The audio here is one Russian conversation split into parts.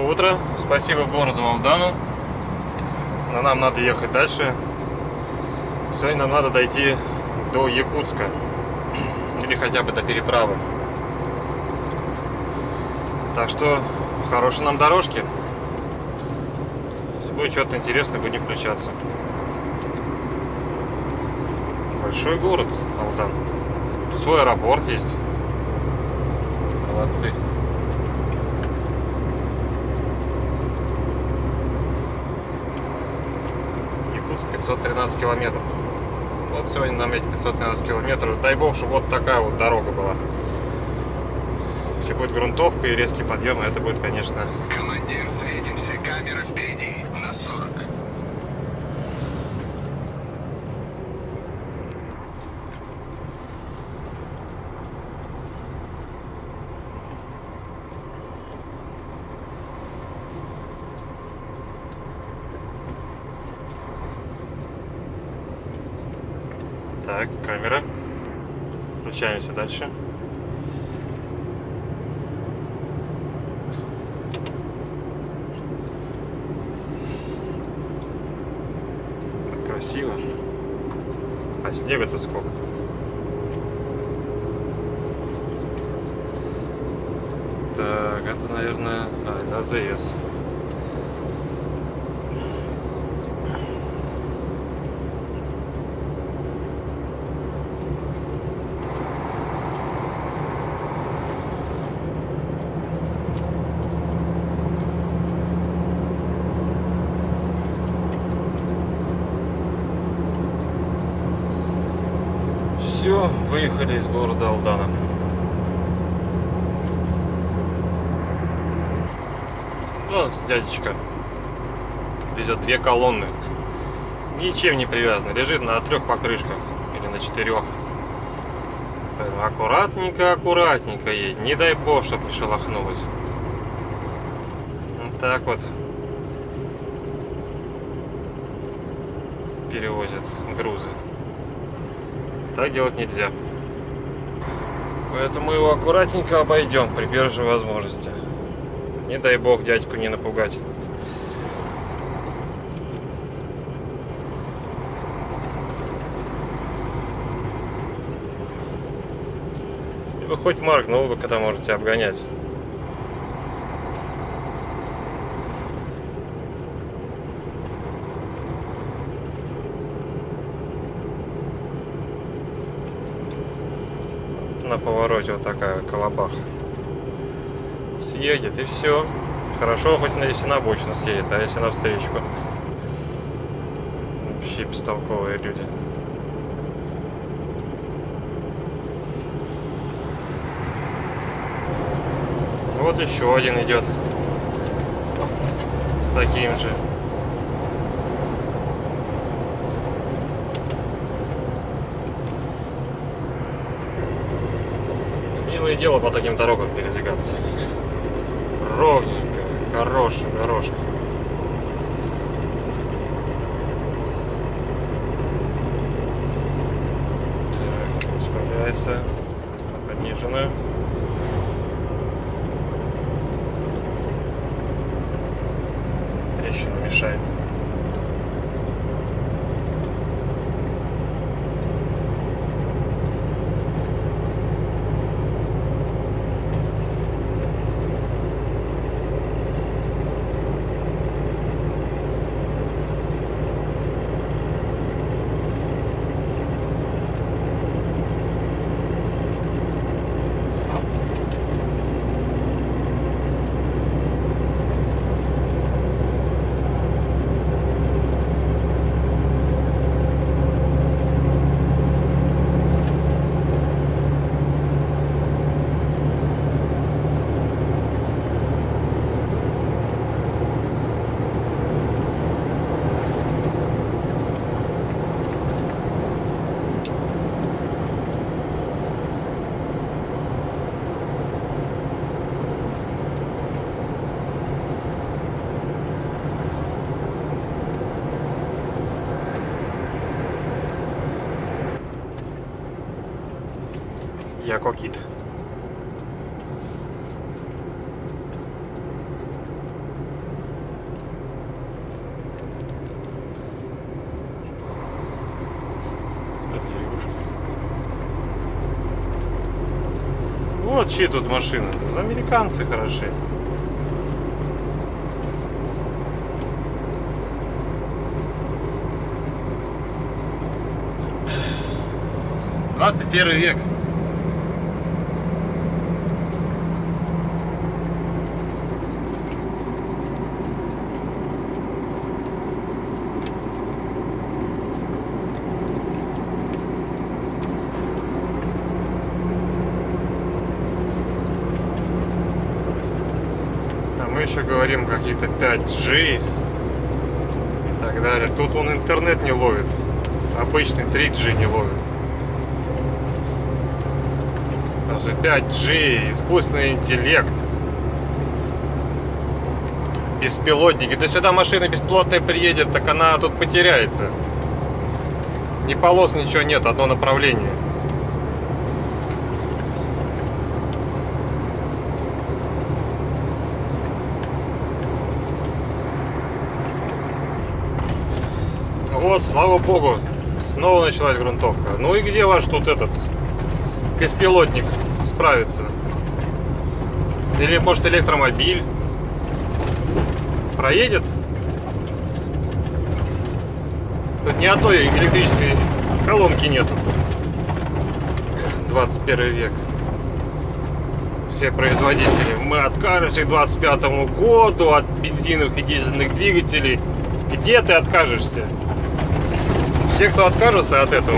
утро. Спасибо городу Алдану. Но нам надо ехать дальше. Сегодня нам надо дойти до Якутска. Или хотя бы до переправы. Так что хорошей нам дорожки. Если будет что-то интересное, будем включаться. Большой город Алдан. Тут свой аэропорт есть. Молодцы. Якутск 513 километров. Вот сегодня нам эти 513 километров. Дай бог, чтобы вот такая вот дорога была. Если будет грунтовка и резкий подъем, это будет, конечно... Командир, светимся. Камера впереди. На 40. Так, камера. Включаемся дальше. Красиво. А снега-то сколько? Так, это, наверное... это АЗС. Все, выехали из города Алдана. Вот дядечка везет 2 колонны. Ничем не привязано. Лежит на 3 покрышках. Или на 4. Поэтому аккуратненько, аккуратненько едет. Не дай бог, чтобы не шелохнулось. Вот так вот перевозят грузы. Так делать нельзя. Поэтому его аккуратненько обойдем при первой же возможности. Не дай бог дядьку не напугать. Либо хоть моргнул бы, когда можете обгонять. На повороте вот такая колобаха. Съедет и все. Хорошо, хоть если на обочину съедет, а если на встречку. Вообще бестолковые люди. Вот еще один идет. С таким же. Милое дело по таким дорогам передвигаться. Ровненько, хорошая дорожка. Так, справляется. Пониженную. Трещина мешает. Я кокит. Вот чьи тут машины. Американцы хороши. «21 век». А мы еще говорим о каких-то 5G и так далее. Тут он интернет не ловит. Обычный 3G не ловит. Потому что 5G, искусственный интеллект, беспилотники. Да сюда машина беспилотная приедет, так она тут потеряется. Ни полос, ничего нет, одно направление. Вот, слава богу, снова началась грунтовка. Ну и где ваш тут этот беспилотник справится? Или может электромобиль проедет? Тут ни одной электрической колонки нету. 21 век. Все производители: мы откажемся к 25 году от бензиновых и дизельных двигателей. Где ты откажешься? Все, кто откажется от этого,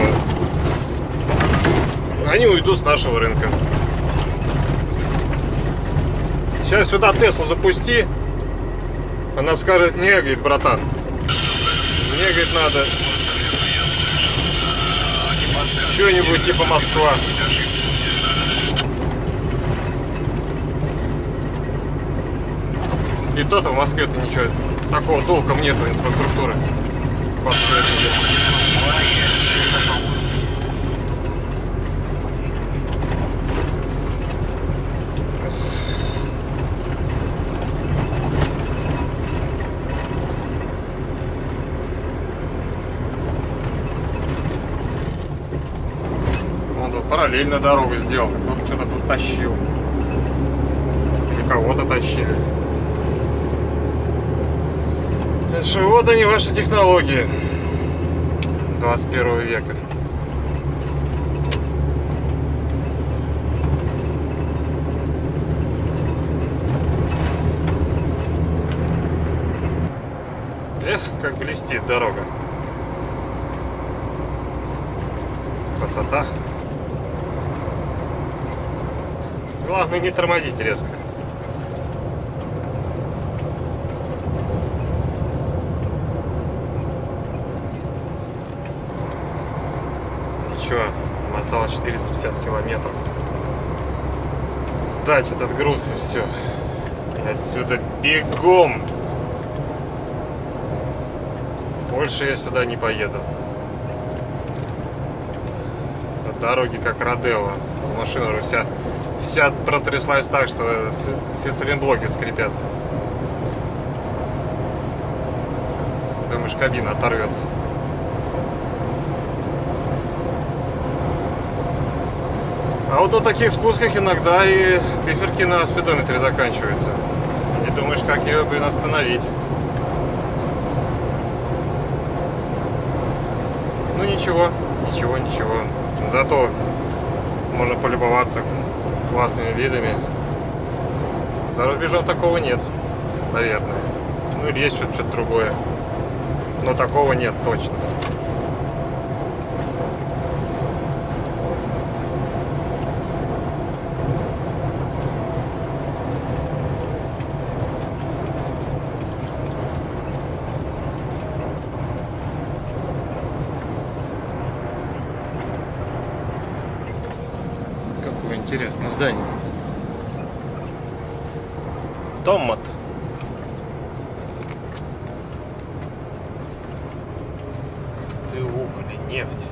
они уйдут с нашего рынка. Сейчас сюда Теслу запусти, она скажет: не, говорит, братан, мне, говорит, надо что-нибудь типа Москва. И то-то в Москве-то ничего такого толком нету инфраструктуры под все это дело. Он тут параллельно дорогу сделал, кто-то что-то тут тащил. Или кого-то тащили. Что вот они, ваши технологии 21 века. Эх, как блестит дорога. Красота. Главное не тормозить резко. Ничего, нам осталось 450 километров. Сдать этот груз и все. И отсюда бегом. Больше я сюда не поеду. Дороги как Родео. Машина уже вся протряслась так, что все сайлентблоки скрипят. Думаешь, кабина оторвется. А вот на таких спусках иногда и циферки на спидометре заканчиваются. Не думаешь, как ее, блин, остановить. Ну ничего. Зато можно полюбоваться классными видами. За рубежом такого нет, наверное. Ну или есть что-то другое. Но такого нет точно. Интересное здание. Томмот. Ты уголь, нефть.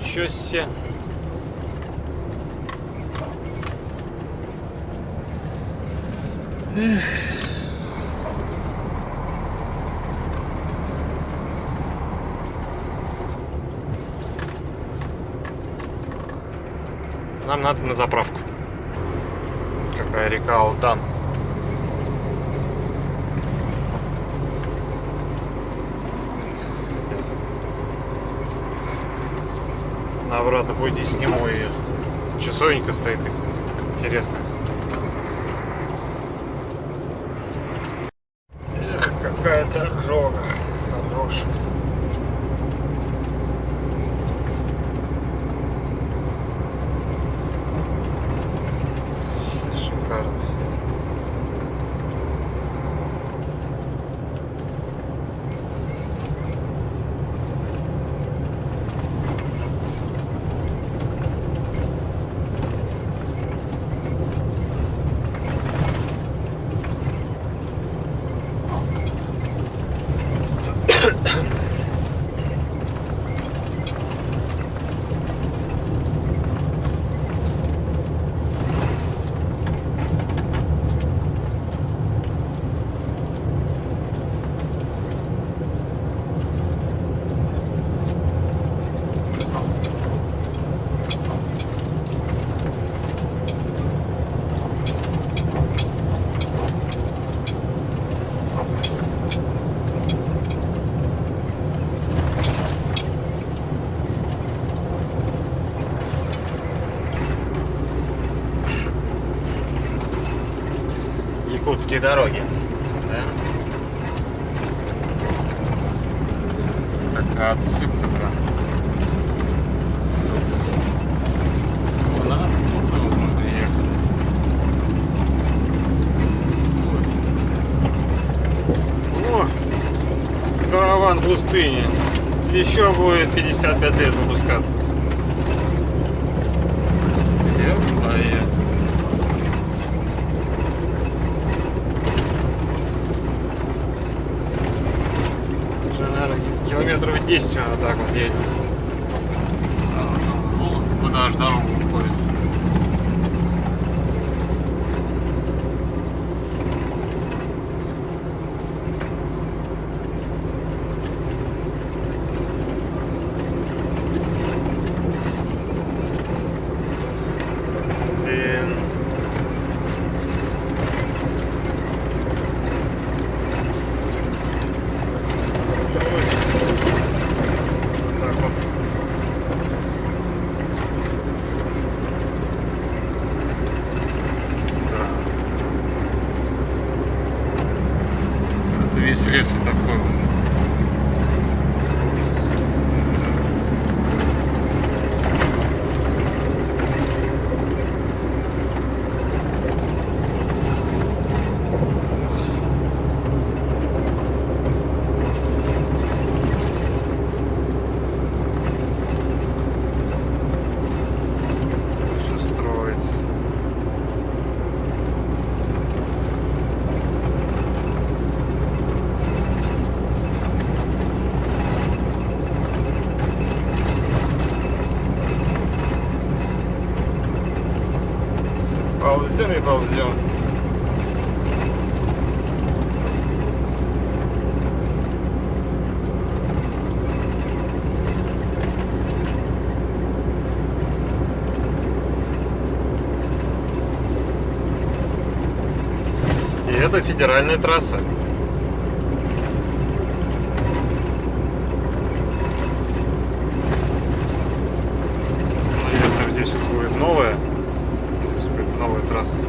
Ничего себе. Эх. Нам надо на заправку. Какая река Алдан. На обратном пути сниму ее. Часовенька стоит. Интересно. Эх, какая дорога. Хорошая. Шикарно. Якутские дороги. Да? Такая отсыпка прям. Супер. Вон оттуда вот мы приехали. О! Караван пустыни. Еще будет 55 лет выпускаться. Ё-моё. Километров 10 вот так вот едет. Вот куда аж дорогу уходит. Блин. Весь лес вот такой вот. Ужас. Что строится? Ползем и ползем. И это федеральная трасса. Наверное, здесь вот будет новая. Новая трасса.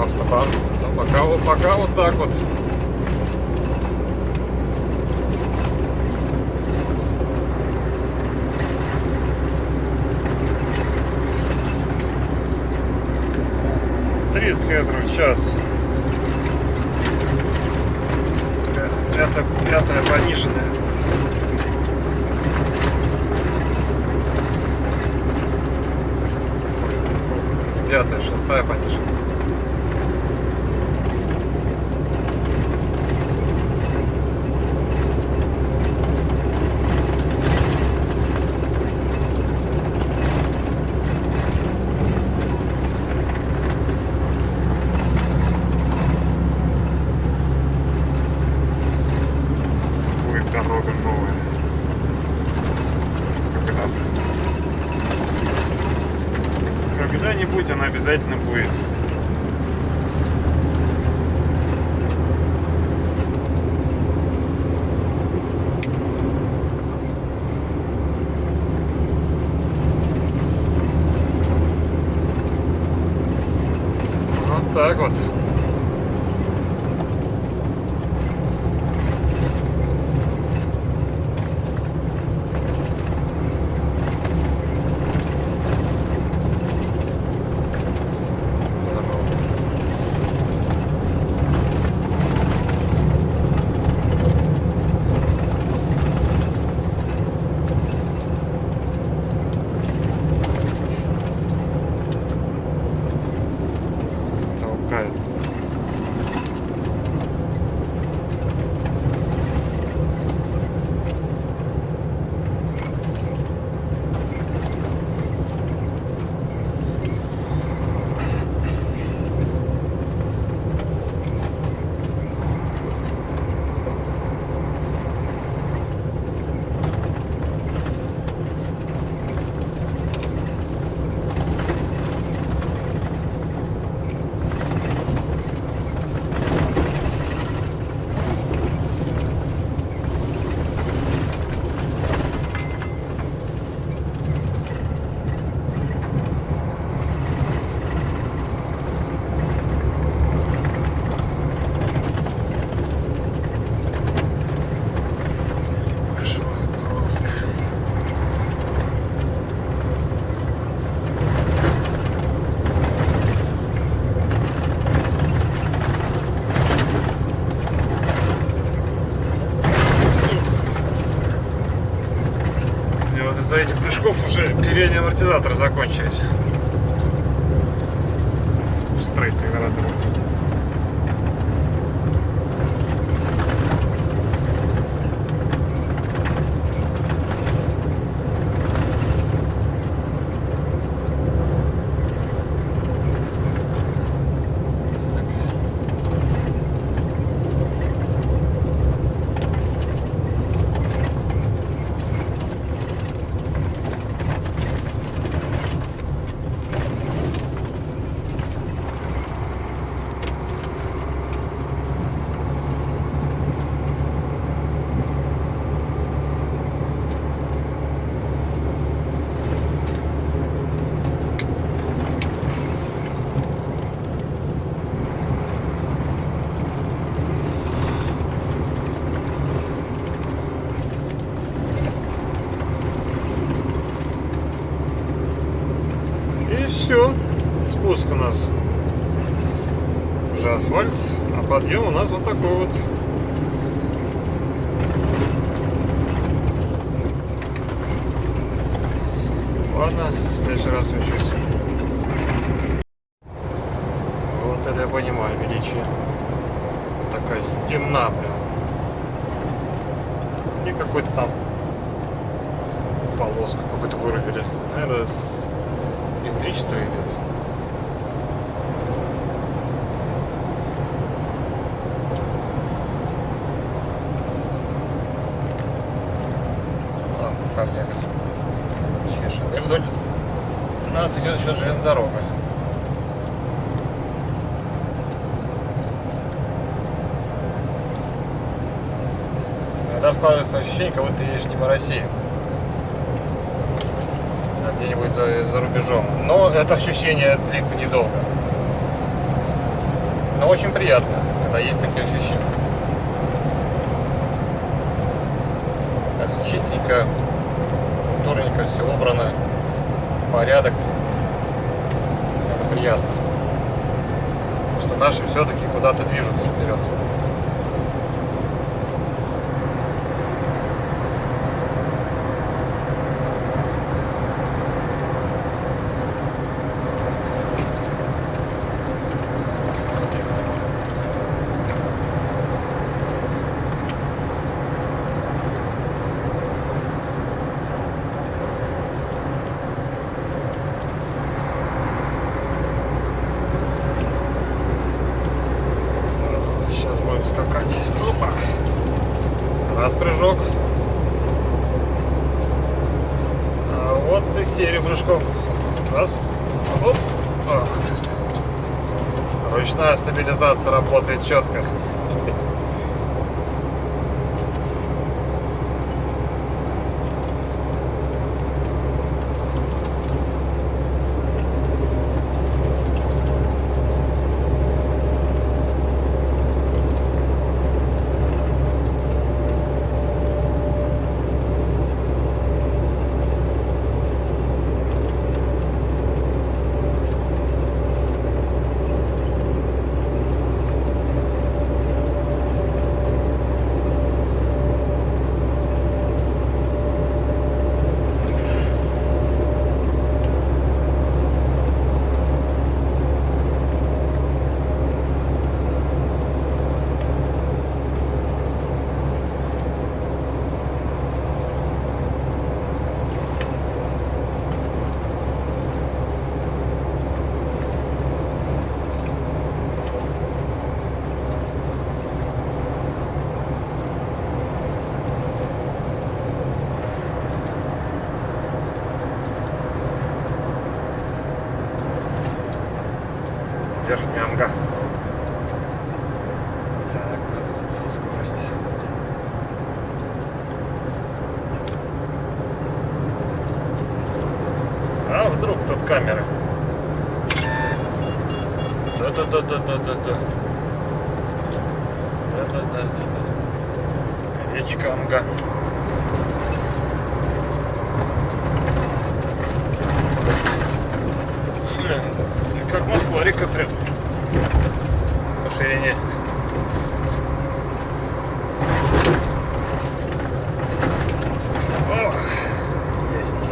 Автобан. Но пока вот так вот. Км в час. Пятая пониженная. Пятая, шестая пониженная. Дорога новая. Когда-то. когда-нибудь она обязательно будет. Вот так вот. Толкает. Пожилая полоска. И вот из-за этих прыжков уже передние амортизаторы закончились. Стрейт гораздо. И все. Спуск у нас уже асфальт, а подъем у нас вот такой вот. Ладно, в следующий раз включусь. Вот это я понимаю, величие. Такая стена прям. И какой-то там полоску какую-то вырубили. Наверное, электричество идет. Там карняк чешет. И вдоль нас идет еще железная дорога. Иногда складывается ощущение, как будто ты едешь не по России, а где-нибудь за рубежом. Но это ощущение длится недолго. Но очень приятно, когда есть такие ощущения. Это чистенько, культурненько, все убрано, порядок. Это приятно. Что наши все-таки куда-то движутся вперед. Сейчас будем скакать. Опа. Раз прыжок. А вот и серия прыжков. Раз. Вот. Ручная стабилизация работает четко. Верхняя Амга. Так, надо снизить скорость. А вдруг тут камеры? Да-да-да-да-да-да-да. Да-да-да-да-да. Речка Амга. Как Москва, река прям по ширине. О, есть.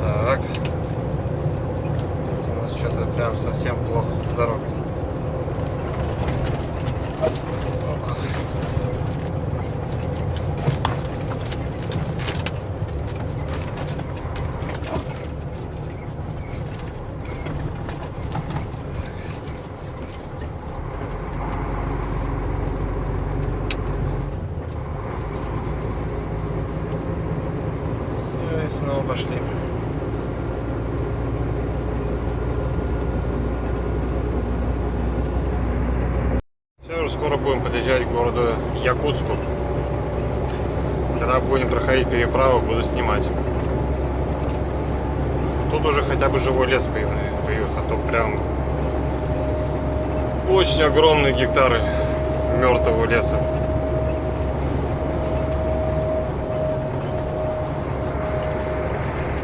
Так. У нас что-то прям совсем плохо с дорогой. Опа. Все, и снова пошли. Все, уже скоро будем подъезжать к городу Якутску. Когда будем проходить переправу, буду снимать. Тут уже хотя бы живой лес появился, а то прям очень огромные гектары мертвого леса.